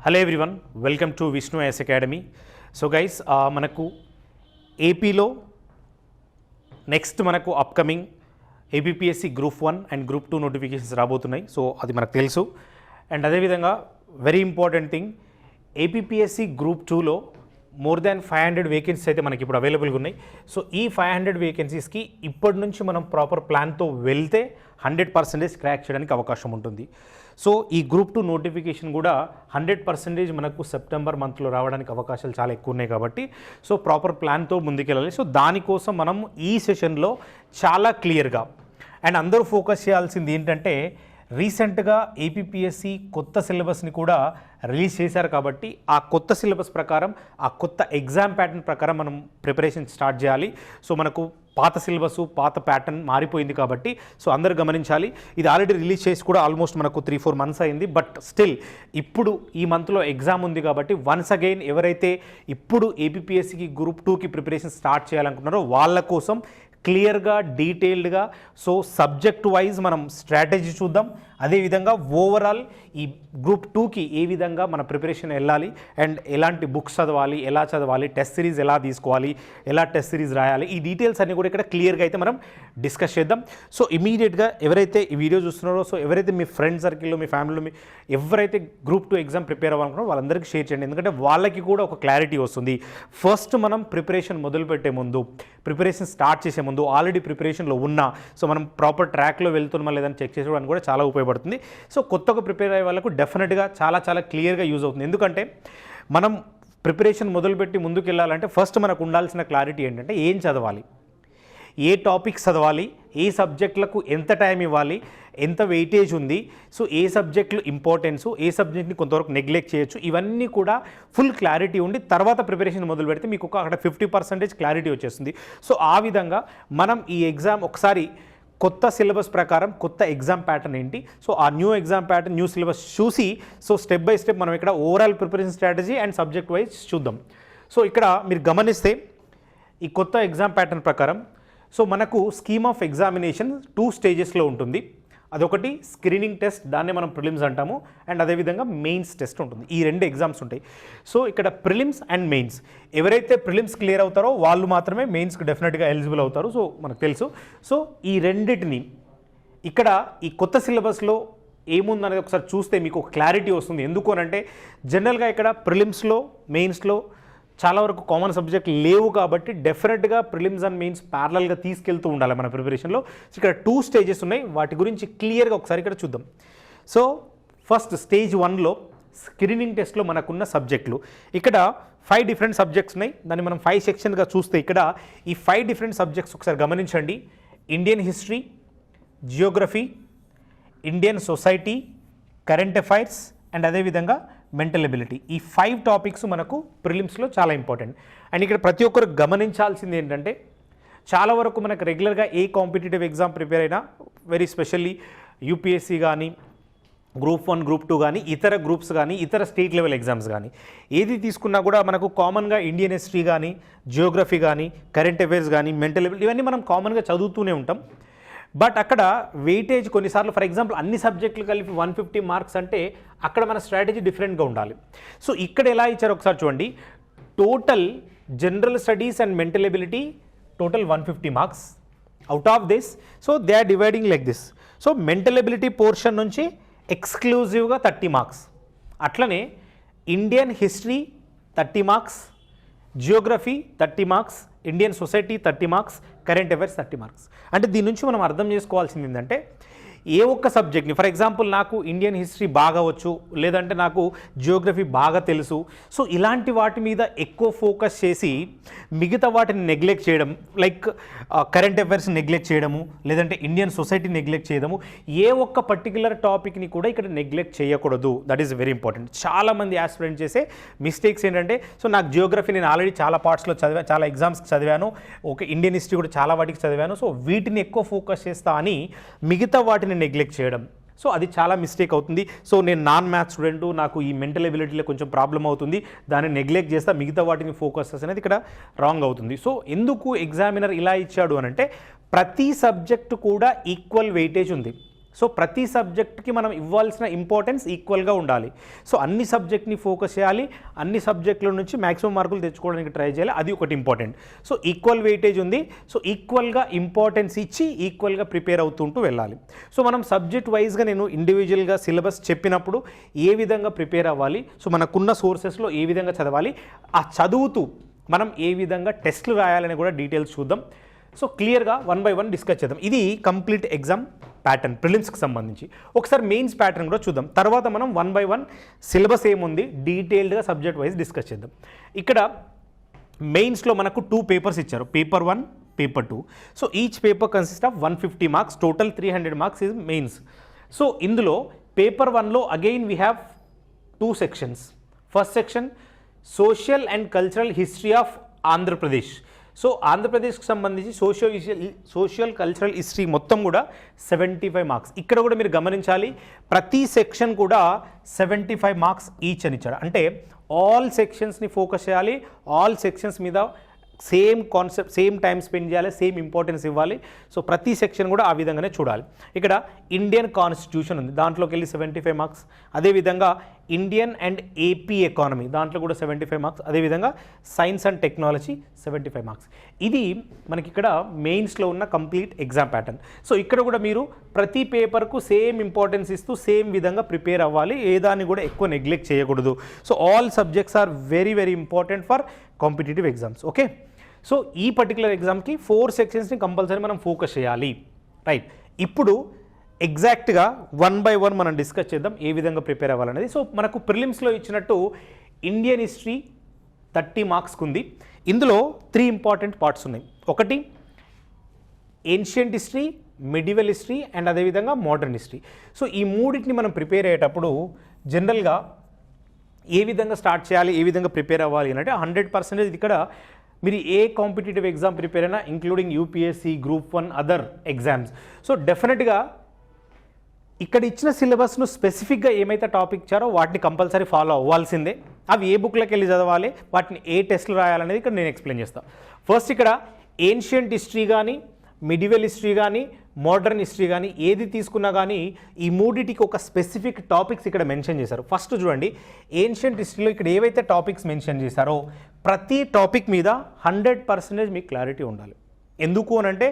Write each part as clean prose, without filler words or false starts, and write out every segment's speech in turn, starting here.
Hello everyone, welcome to Vishnu IAS academy. So guys, మనకు ఏపీలో next మనకు upcoming APPSC group 1 and group 2 notifications రాబోతున్నాయి. So అది మనకు తెలుసు. అండ్ అదేవిధంగా very important thing, APPSC group 2లో మోర్ దాన్ 500 వేకెన్సీస్ అయితే మనకి ఇప్పుడు అవైలబుల్గా ఉన్నాయి. సో ఈ 500 వేకెన్సీస్కి ఇప్పటి నుంచి మనం ప్రాపర్ ప్లాన్తో వెళ్తే 100% క్రాక్ చేయడానికి అవకాశం ఉంటుంది. సో ఈ గ్రూప్ 2 నోటిఫికేషన్ కూడా 100% మనకు సెప్టెంబర్ మంత్లో రావడానికి అవకాశాలు చాలా ఎక్కువ ఉన్నాయి కాబట్టి సో ప్రాపర్ ప్లాన్తో ముందుకెళ్ళాలి. సో దానికోసం మనం ఈ సెషన్లో చాలా క్లియర్గా అండ్ అందరూ ఫోకస్ చేయాల్సింది ఏంటంటే, రీసెంట్గా ఏపీపీఎస్సీ కొత్త సిలబస్ని కూడా రిలీజ్ చేశారు కాబట్టి ఆ కొత్త సిలబస్ ప్రకారం, ఆ కొత్త ఎగ్జామ్ ప్యాటర్న్ ప్రకారం మనం ప్రిపరేషన్ స్టార్ట్ చేయాలి. సో మనకు పాత సిలబస్, పాత ప్యాటర్న్ మారిపోయింది కాబట్టి సో అందరూ గమనించాలి. ఇది ఆల్రెడీ రిలీజ్ చేసి కూడా ఆల్మోస్ట్ మనకు 3-4 మంత్స్ అయింది. బట్ స్టిల్ ఇప్పుడు ఈ మంత్లో ఎగ్జామ్ ఉంది కాబట్టి వన్స్ అగైన్ ఎవరైతే ఇప్పుడు ఏపీపీఎస్సీకి గ్రూప్ 2కి ప్రిపరేషన్ స్టార్ట్ చేయాలనుకుంటున్నారో వాళ్ళ కోసం క్లియర్గా, డీటెయిల్డ్గా సో సబ్జెక్ట్ వైజ్ మనం స్ట్రాటజీ చూద్దాం. అదేవిధంగా ఓవరాల్ ఈ గ్రూప్ 2కి ఏ విధంగా మన ప్రిపరేషన్ వెళ్ళాలి అండ్ ఎలాంటి బుక్స్ చదవాలి, ఎలా చదవాలి, టెస్ట్ సిరీస్ ఎలా తీసుకోవాలి, ఎలా టెస్ట్ సిరీస్ రాయాలి, ఈ డీటెయిల్స్ అన్నీ కూడా ఇక్కడ క్లియర్గా అయితే మనం డిస్కస్ చేద్దాం. సో ఇమీడియట్గా ఎవరైతే ఈ వీడియో చూస్తున్నారో, సో ఎవరైతే మీ ఫ్రెండ్ సర్కిల్లో, మీ ఫ్యామిలీలో ఎవరైతే గ్రూప్ 2 ఎగ్జామ్ ప్రిపేర్ అవ్వాలనుకున్నారో వాళ్ళందరికీ షేర్ చేయండి. ఎందుకంటే వాళ్ళకి కూడా ఒక క్లారిటీ వస్తుంది. ఫస్ట్ మనం ప్రిపరేషన్ మొదలుపెట్టే ముందు, ప్రిపరేషన్ స్టార్ట్ చేసే ముందు ఆల్రెడీ ప్రిపరేషన్లో ఉన్నా సో మనం ప్రాపర్ ట్రాక్లో వెళ్తున్నామా లేదని చెక్ చేసుకోవడానికి కూడా చాలా ఉపయోగపడుతుంది. సో కొత్తగా ప్రిపేర్ అయ్యే వాళ్ళకు డెఫినెట్గా చాలా క్లియర్గా యూజ్ అవుతుంది. ఎందుకంటే మనం ప్రిపరేషన్ మొదలుపెట్టి ముందుకు వెళ్ళాలంటే ఫస్ట్ మనకు ఉండాల్సిన క్లారిటీ ఏంటంటే ఏం చదవాలి, ఏ టాపిక్స్ చదవాలి, ఏ సబ్జెక్టులకు ఎంత టైం ఇవ్వాలి, ఎంత వెయిటేజ్ ఉంది, సో ఏ సబ్జెక్టులు ఇంపార్టెన్సు, ఏ సబ్జెక్ట్ని కొంతవరకు నెగ్లెక్ట్ చేయొచ్చు, ఇవన్నీ కూడా ఫుల్ క్లారిటీ ఉండి తర్వాత ప్రిపరేషన్ మొదలు పెడితే మీకు అక్కడ 50% క్లారిటీ వచ్చేస్తుంది. సో ఆ విధంగా మనం ఈ ఎగ్జామ్ ఒకసారి కొత్త సిలబస్ ప్రకారం కొత్త ఎగ్జామ్ ప్యాటర్న్ ఏంటి, సో ఆ new exam pattern, new syllabus చూసి సో స్టెప్ బై స్టెప్ మనం ఇక్కడ overall preparation strategy and subject wise చూద్దాం. సో ఇక్కడ మీరు గమనిస్తే ఈ కొత్త ఎగ్జామ్ ప్యాటర్న్ ప్రకారం సో మనకు స్కీమ్ ఆఫ్ ఎగ్జామినేషన్ 2 స్టేజెస్లో ఉంటుంది. అదొకటి స్క్రీనింగ్ టెస్ట్, దాన్నే మనం ప్రిలిమ్స్ అంటాము, అండ్ అదేవిధంగా మెయిన్స్ టెస్ట్ ఉంటుంది. ఈ 2 ఎగ్జామ్స్ ఉంటాయి. సో ఇక్కడ ప్రిలిమ్స్ అండ్ మెయిన్స్, ఎవరైతే ప్రిలిమ్స్ క్లియర్ అవుతారో వాళ్ళు మాత్రమే మెయిన్స్కి డెఫినెట్గా ఎలిజిబుల్ అవుతారు. సో మనకు తెలుసు. సో ఈ రెండింటిని ఇక్కడ ఈ కొత్త సిలబస్లో ఏముందనేది ఒకసారి చూస్తే మీకు ఒక క్లారిటీ వస్తుంది. ఎందుకు అనంటే జనరల్గా ఇక్కడ ప్రిలిమ్స్లో, మెయిన్స్లో చాలా వరకు కామన్ సబ్జెక్ట్ లేవు కాబట్టి డెఫినెట్గా ప్రిలిమ్స్ అండ్ మెయిన్స్ ప్యారలల్గా తీసుకెళ్తూ ఉండాలి మన ప్రిపరేషన్లో. ఇక్కడ 2 స్టేజెస్ ఉన్నాయి, వాటి గురించి క్లియర్గా ఒకసారి ఇక్కడ చూద్దాం. సో ఫస్ట్ స్టేజ్ 1లో స్క్రీనింగ్ టెస్ట్లో మనకున్న సబ్జెక్టులు, ఇక్కడ 5 డిఫరెంట్ సబ్జెక్ట్స్ ఉన్నాయి. దాన్ని మనం 5 సెక్షన్గా చూస్తే ఇక్కడ ఈ 5 డిఫరెంట్ సబ్జెక్ట్స్ ఒకసారి గమనించండి. Indian history, Geography, Indian society, current affairs and అదేవిధంగా మెంటల్ ఎబిలిటీ. ఈ 5 టాపిక్స్ మనకు ప్రిలిమ్స్లో చాలా ఇంపార్టెంట్. అండ్ ఇక్కడ ప్రతి ఒక్కరు గమనించాల్సింది ఏంటంటే, చాలా వరకు మనకు రెగ్యులర్గా ఏ కాంపిటేటివ్ ఎగ్జామ్ ప్రిపేర్ అయినా, వెరీ స్పెషల్లీ యూపీఎస్సీ కానీ, గ్రూప్ 1, గ్రూప్ 2 కానీ, ఇతర గ్రూప్స్ కానీ, ఇతర స్టేట్ లెవెల్ ఎగ్జామ్స్ కానీ ఏది తీసుకున్నా కూడా మనకు కామన్గా ఇండియన్ హిస్టరీ కానీ, జియోగ్రఫీ కానీ, కరెంట్ అఫైర్స్ కానీ, మెంటల్ ఎబిలిటీ, ఇవన్నీ మనం కామన్గా చదువుతూనే ఉంటాం. బట్ అక్కడ వెయిటేజ్ కొన్నిసార్లు, ఫర్ ఎగ్జాంపుల్ అన్ని సబ్జెక్టులు కలిపి 150 మార్క్స్ అంటే అక్కడ మన స్ట్రాటజీ డిఫరెంట్గా ఉండాలి. సో ఇక్కడ ఎలా ఇచ్చారో ఒకసారి చూడండి. Total general studies and mental ability total 150 marks. Out of this so they are dividing like this. So mental ability portion నుంచి ఎక్స్క్లూజివ్గా 30 మార్క్స్, అట్లనే Indian history 30 marks, geography 30 marks, Indian society 30 marks, current affairs 30 marks. అంటే దీని నుంచి మనం అర్థం చేసుకోవాల్సింది ఏంటంటే, ఏ ఒక్క సబ్జెక్ట్ని, ఫర్ ఎగ్జాంపుల్ నాకు ఇండియన్ హిస్టరీ బాగా వచ్చు, లేదంటే నాకు జియోగ్రఫీ బాగా తెలుసు, సో ఇలాంటి వాటి మీద ఎక్కువ ఫోకస్ చేసి మిగతా వాటిని నెగ్లెక్ట్ చేయడం, లైక్ కరెంట్ అఫైర్స్ నెగ్లెక్ట్ చేయడము, లేదంటే ఇండియన్ సొసైటీ నెగ్లెక్ట్ చేయడము, ఏ ఒక్క పర్టికులర్ టాపిక్ని కూడా ఇక్కడ నెగ్లెక్ట్ చేయకూడదు. That is very important. చాలామంది ఆస్పిరెంట్ చేసే మిస్టేక్స్ ఏంటంటే, సో నాకు జియోగ్రఫీ నేను ఆల్రెడీ చాలా పార్ట్స్లో చదివాను, చాలా ఎగ్జామ్స్కి చదివాను, ఓకే ఇండియన్ హిస్టరీ కూడా చాలా వాటికి చదివాను, సో వీటిని ఎక్కువ ఫోకస్ చేస్తా అని మిగతా వాటిని నెగ్లెక్ట్ చేయడం, సో అది చాలా మిస్టేక్ అవుతుంది. సో నేను నాన్ మ్యాథ్స్ స్టూడెంట్, నాకు ఈ మెంటల్ ఎబిలిటీలో కొంచెం ప్రాబ్లం అవుతుంది, దాన్ని నెగ్లెక్ట్ చేస్తా, మిగతా వాటిని ఫోకస్ అనేది ఇక్కడ రాంగ్ అవుతుంది. సో ఎందుకు ఎగ్జామినర్ ఇలా ఇచ్చాడు అని అంటే, ప్రతి సబ్జెక్టు కూడా ఈక్వల్ వెయిటేజ్ ఉంది. సో ప్రతి సబ్జెక్ట్కి మనం ఇవ్వాల్సిన ఇంపార్టెన్స్ ఈక్వల్గా ఉండాలి. సో అన్ని సబ్జెక్ట్ని ఫోకస్ చేయాలి, అన్ని సబ్జెక్టుల నుంచి మ్యాక్సిమం మార్కులు తెచ్చుకోవడానికి ట్రై చేయాలి, అది ఒకటి ఇంపార్టెంట్. సో ఈక్వల్ వెయిటేజ్ ఉంది, సో ఈక్వల్గా ఇంపార్టెన్స్ ఇచ్చి ఈక్వల్గా ప్రిపేర్ అవుతుంటూ వెళ్ళాలి. సో మనం సబ్జెక్ట్ వైజ్గా నేను ఇండివిజువల్గా సిలబస్ చెప్పినప్పుడు ఏ విధంగా ప్రిపేర్ అవ్వాలి, సో మనకున్న సోర్సెస్లో ఏ విధంగా చదవాలి, ఆ చదువుతూ మనం ఏ విధంగా టెస్ట్లు రాయాలని కూడా డీటెయిల్స్ చూద్దాం. సో క్లియర్గా 1 by 1 డిస్కస్ చేద్దాం. ఇది కంప్లీట్ ఎగ్జామ్ ప్యాటర్న్ ప్రిలిమ్స్కి సంబంధించి. ఒకసారి మెయిన్స్ ప్యాటర్న్ కూడా చూద్దాం, తర్వాత మనం 1 by 1 సిలబస్ ఏముంది డీటెయిల్డ్గా సబ్జెక్ట్ వైజ్ డిస్కస్ చేద్దాం. ఇక్కడ మెయిన్స్లో మనకు 2 పేపర్స్ ఇచ్చారు, paper 1, paper 2. So each paper consist of 150 marks, total 300 marks is mains. So ఇందులో paper 1లో again we have 2 sections. First section social and cultural history of Andhra Pradesh. So ఆంధ్రప్రదేశ్కి సంబంధించి సోషల్ కల్చరల్ హిస్టరీ మొత్తం కూడా 75 మార్క్స్. ఇక్కడ కూడా మీరు గమనించాలి, ప్రతి సెక్షన్ కూడా 75 మార్క్స్ ఈచ్ అని ఇచ్చాడు. అంటే ఆల్ సెక్షన్స్ని ఫోకస్ చేయాలి, ఆల్ సెక్షన్స్ మీద same concept, same time spend చేయాలి, సేమ్ ఇంపార్టెన్స్ ఇవ్వాలి. సో ప్రతి సెక్షన్ కూడా ఆ విధంగానే చూడాలి. ఇక్కడ ఇండియన్ కాన్స్టిట్యూషన్ ఉంది, దాంట్లోకి వెళ్ళి 75 మార్క్స్. అదేవిధంగా ఇండియన్ అండ్ ఏపీ ఎకానమీ, దాంట్లో కూడా 75 మార్క్స్. అదేవిధంగా సైన్స్ అండ్ టెక్నాలజీ 75 మార్క్స్. ఇది మనకి ఇక్కడ మెయిన్స్లో ఉన్న కంప్లీట్ ఎగ్జామ్ ప్యాటర్న్. సో ఇక్కడ కూడా మీరు ప్రతి పేపర్కు సేమ్ ఇంపార్టెన్స్ ఇస్తూ సేమ్ విధంగా ప్రిపేర్ అవ్వాలి, ఏ దాన్ని కూడా ఎక్కువ నెగ్లెక్ట్ చేయకూడదు. So all subjects are very very important for competitive exams. Okay, so ఈ పర్టికులర్ ఎగ్జామ్కి 4 సెక్షన్స్ని కంపల్సరీ మనం ఫోకస్ చేయాలి. రైట్, ఇప్పుడు ఎగ్జాక్ట్గా 1 by 1 మనం డిస్కస్ చేద్దాం ఏ విధంగా ప్రిపేర్ అవ్వాలనేది. సో మనకు ప్రిలిమ్స్లో ఇచ్చినట్టు ఇండియన్ హిస్టరీ 30 మార్క్స్కి ఉంది. ఇందులో 3 ఇంపార్టెంట్ పార్ట్స్ ఉన్నాయి. ఒకటి ancient history, medieval history and అదేవిధంగా మోడర్న్ హిస్టరీ. సో ఈ మూడింటిని మనం ప్రిపేర్ అయ్యేటప్పుడు జనరల్గా ఏ విధంగా స్టార్ట్ చేయాలి, ఏ విధంగా ప్రిపేర్ అవ్వాలి అంటే 100% ఇక్కడ మీరు ఏ కాంపిటేటివ్ ఎగ్జామ్ ప్రిపేర్ అయినా including UPSC, group 1, other exams. So డెఫినెట్గా ఇక్కడ ఇచ్చిన సిలబస్ను స్పెసిఫిక్గా ఏమైతే టాపిక్ ఇచ్చారో వాటిని కంపల్సరీ ఫాలో అవ్వాల్సిందే. అవి ఏ బుక్లోకి వెళ్ళి చదవాలి, వాటిని ఏ టెస్ట్లు రాయాలనేది ఇక్కడ నేను ఎక్స్ప్లెయిన్ చేస్తాను. ఫస్ట్ ఇక్కడ ఏన్షియంట్ హిస్టరీ కానీ, మిడివల్ హిస్టరీ కానీ, మోడర్న్ హిస్టరీ కానీ ఏది తీసుకున్నా కానీ ఈ మూడిటికి ఒక స్పెసిఫిక్ టాపిక్స్ ఇక్కడ మెన్షన్ చేశారు. ఫస్ట్ చూడండి, ఏన్షియంట్ హిస్టరీలో ఇక్కడ ఏవైతే టాపిక్స్ మెన్షన్ చేశారో ప్రతి టాపిక్ మీద 100% మీకు క్లారిటీ ఉండాలి. ఎందుకు అని అంటే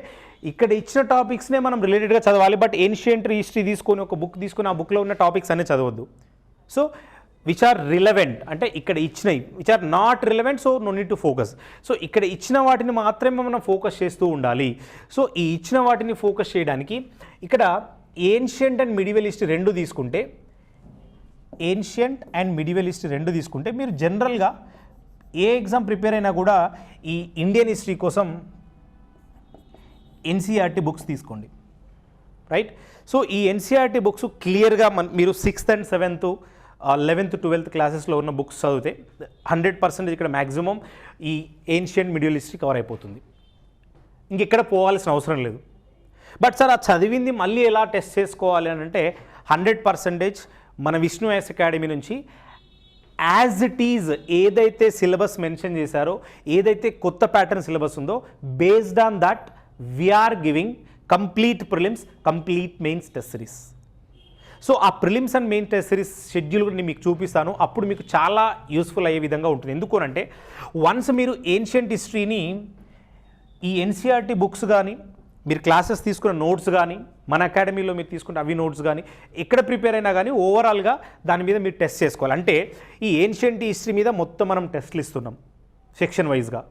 ఇక్కడ ఇచ్చిన టాపిక్స్నే మనం రిలేటెడ్గా చదవాలి. బట్ ఏన్షియంట్ హిస్టరీ తీసుకొని ఒక బుక్ తీసుకొని ఆ బుక్లో ఉన్న టాపిక్స్ అన్నీ చదవద్దు. సో విచ్ ఆర్ రిలవెంట్ అంటే ఇక్కడ ఇచ్చినవి, which are not relevant, so no need to focus. So ఇక్కడ ఇచ్చిన వాటిని మాత్రమే మనం ఫోకస్ చేస్తూ ఉండాలి. సో ఈ ఇచ్చిన వాటిని ఫోకస్ చేయడానికి ఇక్కడ ఏన్షియంట్ అండ్ మిడివల్ హిస్టరీ రెండు తీసుకుంటే, ఏన్షియంట్ అండ్ మిడివల్ హిస్టరీ రెండు తీసుకుంటే మీరు జనరల్గా ఏ ఎగ్జామ్ ప్రిపేర్ అయినా కూడా ఈ ఇండియన్ హిస్టరీ కోసం ఎన్సీఆర్టీ బుక్స్ తీసుకోండి. రైట్, సో ఈ ఎన్సీఆర్టీ బుక్స్ క్లియర్గా మీరు 6th and 7th 11th 12th క్లాసెస్లో ఉన్న బుక్స్ చదివితే 100% ఇక్కడ మ్యాక్సిమం ఈ ఏన్షియంట్ మిడిల్ హిస్టరీ కవర్ అయిపోతుంది. ఇంకెక్కడ పోవాల్సిన అవసరం లేదు. బట్ సార్ ఆ చదివింది మళ్ళీ ఎలా టెస్ట్ చేసుకోవాలి అని అంటే 100% మన విష్ణు ఐఏఎస్ అకాడమీ నుంచి యాజ్ ఇట్ ఈజ్ ఏదైతే సిలబస్ మెన్షన్ చేశారో, ఏదైతే కొత్త ప్యాటర్న్ సిలబస్ ఉందో based on that we're giving complete prelims, complete mains test series. So ఆ prelims and main test series schedule కూడా నేను మీకు చూపిస్తాను. అప్పుడు మీకు చాలా యూస్ఫుల్ అయ్యే విధంగా ఉంటుంది. ఎందుకు అంటే వన్స్ మీరు ఏన్షియంట్ హిస్టరీని ఈ ఎన్సీఆర్టీ బుక్స్ కానీ, మీరు క్లాసెస్ తీసుకున్న నోట్స్ కానీ, మన అకాడమీలో మీరు తీసుకున్న అవి నోట్స్ కానీ ఎక్కడ ప్రిపేర్ అయినా కానీ ఓవరాల్గా దాని మీద మీరు టెస్ట్ చేసుకోవాలి. అంటే ఈ ఏన్షియంట్ హిస్టరీ మీద మొత్తం మనం టెస్ట్లు ఇస్తున్నాం సెక్షన్ వైజ్గా.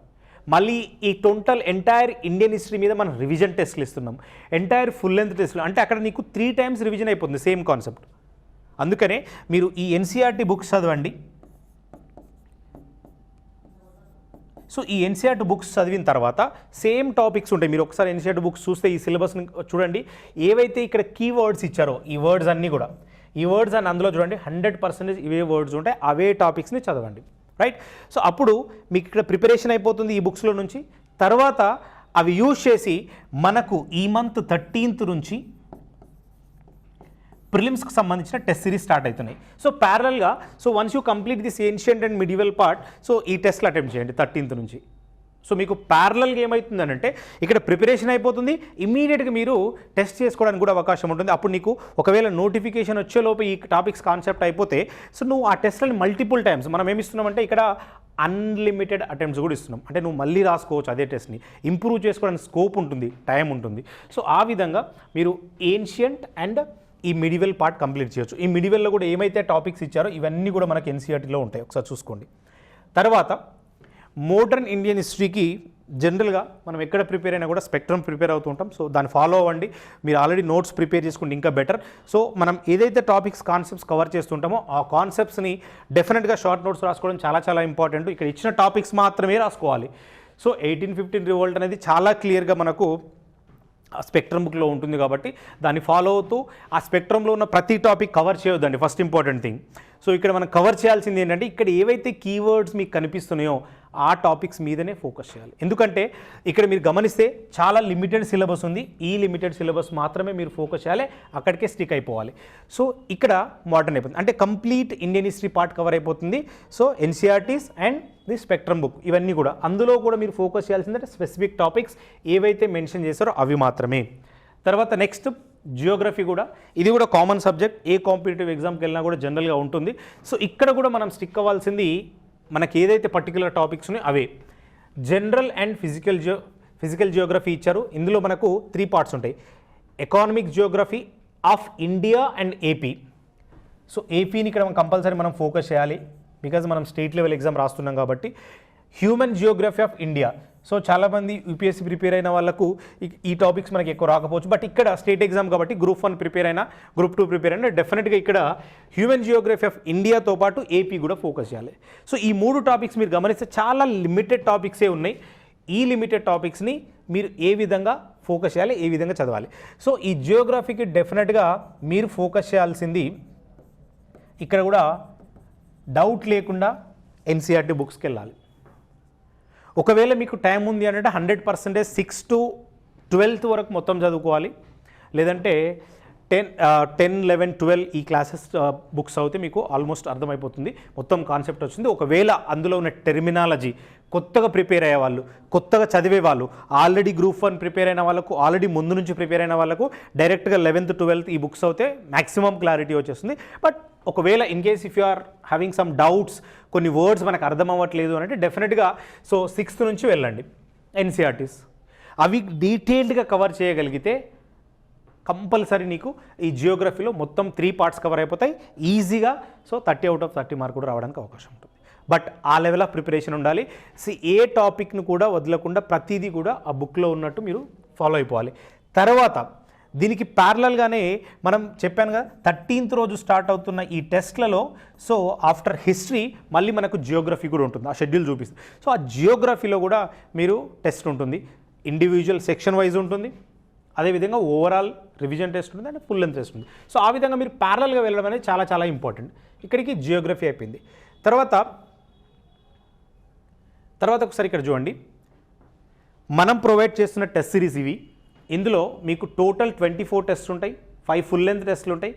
మళ్ళీ ఈ టోటల్ ఎంటైర్ ఇండియన్ హిస్టరీ మీద మనం రివిజన్ టెస్ట్లు ఇస్తున్నాం, ఎంటైర్ ఫుల్ లెంత్ టెస్ట్లు. అంటే అక్కడ నీకు 3 times రివిజన్ అయిపోతుంది సేమ్ కాన్సెప్ట్. అందుకనే మీరు ఈ ఎన్సీఆర్టీ బుక్స్ చదవండి. సో ఈ ఎన్సీఆర్టీ బుక్స్ చదివిన తర్వాత సేమ్ టాపిక్స్ ఉంటాయి. మీరు ఒకసారి ఎన్సీఆర్టీ బుక్స్ చూస్తే ఈ సిలబస్ని చూడండి, ఏవైతే ఇక్కడ కీవర్డ్స్ ఇచ్చారో ఈ వర్డ్స్ అన్నీ కూడా, ఈ వర్డ్స్ అని అందులో చూడండి 100% ఇవే వర్డ్స్ ఉంటాయి, అవే టాపిక్స్ని చదవండి. రైట్, సో అప్పుడు మీకు ఇక్కడ ప్రిపరేషన్ అయిపోతుంది ఈ బుక్స్లో నుంచి. తర్వాత అవి యూజ్ చేసి మనకు ఈ మంత్ 13th నుంచి ప్రిలిమ్స్కి సంబంధించిన టెస్ట్ సిరీస్ స్టార్ట్ అవుతున్నాయి. సో ప్యారలల్గా, so once you complete this ancient and medieval part, so ఈ టెస్ట్లు అటెంప్ట్ చేయండి 13th నుంచి. సో మీకు ప్యారలల్గా ఏమవుతుందనంటే ఇక్కడ ప్రిపరేషన్ అయిపోతుంది, ఇమీడియట్గా మీరు టెస్ట్ చేసుకోవడానికి కూడా అవకాశం ఉంటుంది. అప్పుడు నీకు ఒకవేళ నోటిఫికేషన్ వచ్చేలోపు ఈ టాపిక్స్ కాన్సెప్ట్ అయిపోతే సో నువ్వు ఆ టెస్ట్లని మల్టిపుల్ టైమ్స్ మనం ఏమి ఇస్తున్నామంటే ఇక్కడ అన్లిమిటెడ్ అటెంప్ట్స్ కూడా ఇస్తున్నాం. అంటే నువ్వు మళ్ళీ రాసుకోవచ్చు అదే టెస్ట్ని, ఇంప్రూవ్ చేసుకోవడానికి స్కోప్ ఉంటుంది, టైం ఉంటుంది. సో ఆ విధంగా మీరు ఏన్షియంట్ అండ్ ఈ మిడివల్ పార్ట్ కంప్లీట్ చేయొచ్చు. ఈ మిడివల్లో కూడా ఏమైతే టాపిక్స్ ఇచ్చారో ఇవన్నీ కూడా మనకి ఎన్సీఆర్టీలో ఉంటాయి, ఒకసారి చూసుకోండి. తర్వాత మోడర్న్ ఇండియన్ హిస్టరీకి జనరల్గా మనం ఎక్కడ ప్రిపేర్ అయినా కూడా స్పెక్ట్రమ్ ప్రిపేర్ అవుతూ ఉంటాం. సో దాన్ని ఫాలో అవ్వండి. మీరు ఆల్రెడీ నోట్స్ ప్రిపేర్ చేసుకుంటే ఇంకా బెటర్. సో మనం ఏదైతే టాపిక్స్ కాన్సెప్ట్స్ కవర్ చేస్తుంటామో ఆ కాన్సెప్ట్స్ని డెఫినెట్గా షార్ట్ నోట్స్ రాసుకోవడం చాలా చాలా ఇంపార్టెంట్. ఇక్కడ ఇచ్చిన టాపిక్స్ మాత్రమే రాసుకోవాలి. సో 1815 రివోల్ట్ అనేది చాలా క్లియర్గా మనకు స్పెక్ట్రమ్ బుక్లో ఉంటుంది కాబట్టి దాన్ని ఫాలో అవుతూ ఆ స్పెక్ట్రమ్లో ఉన్న ప్రతి టాపిక్ కవర్ చేయొద్దండి, ఫస్ట్ ఇంపార్టెంట్ థింగ్. సో ఇక్కడ మనం కవర్ చేయాల్సింది ఏంటంటే ఇక్కడ ఏవైతే కీవర్డ్స్ మీకు కనిపిస్తున్నాయో ఆ టాపిక్స్ మీదనే ఫోకస్ చేయాలి. ఎందుకంటే ఇక్కడ మీరు గమనిస్తే చాలా లిమిటెడ్ సిలబస్ ఉంది, ఈ లిమిటెడ్ సిలబస్ మాత్రమే మీరు ఫోకస్ చేయాలి, అక్కడికే స్టిక్ అయిపోవాలి. సో ఇక్కడ మోడర్న్ అయిపోతుంది అంటే complete Indian history part cover అయిపోతుంది. So NCERTs and the spectrum book ఇవన్నీ కూడా అందులో కూడా మీరు ఫోకస్ చేయాల్సిందంటే స్పెసిఫిక్ టాపిక్స్ ఏవైతే మెన్షన్ చేశారో అవి మాత్రమే. తర్వాత నెక్స్ట్ జియోగ్రఫీ కూడా, ఇది కూడా కామన్ సబ్జెక్ట్, ఏ కాంపిటేటివ్ ఎగ్జామ్కి వెళ్ళినా కూడా జనరల్గా ఉంటుంది. సో ఇక్కడ కూడా మనం స్టిక్ అవ్వాల్సింది మనకి ఏదైతే పర్టికులర్ టాపిక్స్ ఉన్నాయో అవే. జనరల్ అండ్ ఫిజికల్ జియోగ్రఫీ ఇచ్చారు. ఇందులో మనకు 3 పార్ట్స్ ఉంటాయి. Economic geography of India and AP. So ఏపీని ఇక్కడ మనం కంపల్సరీ మనం ఫోకస్ చేయాలి, బికాజ్ మనం స్టేట్ లెవెల్ ఎగ్జామ్ రాస్తున్నాం కాబట్టి. Human Geography of India, so చాలామంది యూపీఎస్సీ ప్రిపేర్ అయిన వాళ్ళకు ఈ టాపిక్స్ మనకి ఎక్కువ రాకపోవచ్చు, బట్ ఇక్కడ స్టేట్ ఎగ్జామ్ కాబట్టి గ్రూప్ 1 ప్రిపేర్ అయినా గ్రూప్ 2 ప్రిపేర్ అయినా డెఫినెట్గా ఇక్కడ హ్యూమన్ జియోగ్రఫీ ఆఫ్ ఇండియాతో పాటు ఏపీ కూడా ఫోకస్ చేయాలి. సో ఈ 3 టాపిక్స్ మీరు గమనిస్తే చాలా లిమిటెడ్ టాపిక్సే ఉన్నాయి. ఈ లిమిటెడ్ టాపిక్స్ని మీరు ఏ విధంగా ఫోకస్ చేయాలి, ఏ విధంగా చదవాలి. సో ఈ జియోగ్రఫీకి డెఫినెట్గా మీరు ఫోకస్ చేయాల్సింది ఇక్కడ కూడా డౌట్ లేకుండా ఎన్సీఆర్టీ బుక్స్కి వెళ్ళాలి. ఒకవేళ మీకు టైం ఉంది అంటే 100% 6 to 12th వరకు మొత్తం చదువుకోవాలి, లేదంటే 10, 11, 12 ఈ క్లాసెస్ బుక్స్ అయితే మీకు ఆల్మోస్ట్ అర్థమైపోతుంది, మొత్తం కాన్సెప్ట్ వచ్చింది. ఒకవేళ అందులో ఉన్న టెర్మినాలజీ కొత్తగా ప్రిపేర్ అయ్యే వాళ్ళు, కొత్తగా చదివే వాళ్ళు, ఆల్రెడీ గ్రూప్ 1 ప్రిపేర్ అయిన వాళ్ళకు, ఆల్రెడీ ముందు నుంచి ప్రిపేర్ అయిన వాళ్ళకు డైరెక్ట్గా 11th, 12th ఈ బుక్స్ అయితే మ్యాక్సిమం క్లారిటీ వచ్చేస్తుంది. బట్ ఒకవేళ in case if you are having some doubts, కొన్ని వర్డ్స్ మనకు అర్థం అవ్వట్లేదు అంటే డెఫినెట్గా సో 6th నుంచి వెళ్ళండి ఎన్సీఆర్టీస్. అవి డీటెయిల్డ్గా కవర్ చేయగలిగితే కంపల్సరీ నీకు ఈ జియోగ్రఫీలో మొత్తం 3 పార్ట్స్ కవర్ అయిపోతాయి ఈజీగా. సో 30 out of 30 మార్క్ కూడా రావడానికి అవకాశం ఉంటుంది. బట్ ఆ లెవెల్ ఆఫ్ ప్రిపరేషన్ ఉండాలి. సో ఏ టాపిక్ను కూడా వదలకుండా ప్రతిదీ కూడా ఆ బుక్లో ఉన్నట్టు మీరు ఫాలో అయిపోవాలి. తర్వాత దీనికి ప్యారలల్గానే మనం చెప్పాను కదా 13th రోజు స్టార్ట్ అవుతున్న ఈ టెస్ట్లలో సో ఆఫ్టర్ హిస్టరీ మళ్ళీ మనకు జియోగ్రఫీ కూడా ఉంటుంది, ఆ షెడ్యూల్ చూపిస్తుంది. సో ఆ జియోగ్రఫీలో కూడా మీరు టెస్ట్ ఉంటుంది, ఇండివిజువల్ సెక్షన్ వైజ్ ఉంటుంది, అదేవిధంగా ఓవరాల్ రివిజన్ టెస్ట్ ఉంటుంది అండ్ ఫుల్ లెంత్ టెస్ట్ ఉంది. సో ఆ విధంగా మీరు ప్యారలల్గా వెళ్ళడం అనేది చాలా చాలా ఇంపార్టెంట్. ఇక్కడికి జియోగ్రఫీ అయిపోయింది. తర్వాత ఒకసారి ఇక్కడ చూడండి, మనం ప్రొవైడ్ చేస్తున్న టెస్ట్ సిరీస్ ఇవి. ఇందులో మీకు టోటల్ 24 టెస్ట్లు ఉంటాయి, 5 ఫుల్ లెంత్ టెస్ట్లు ఉంటాయి,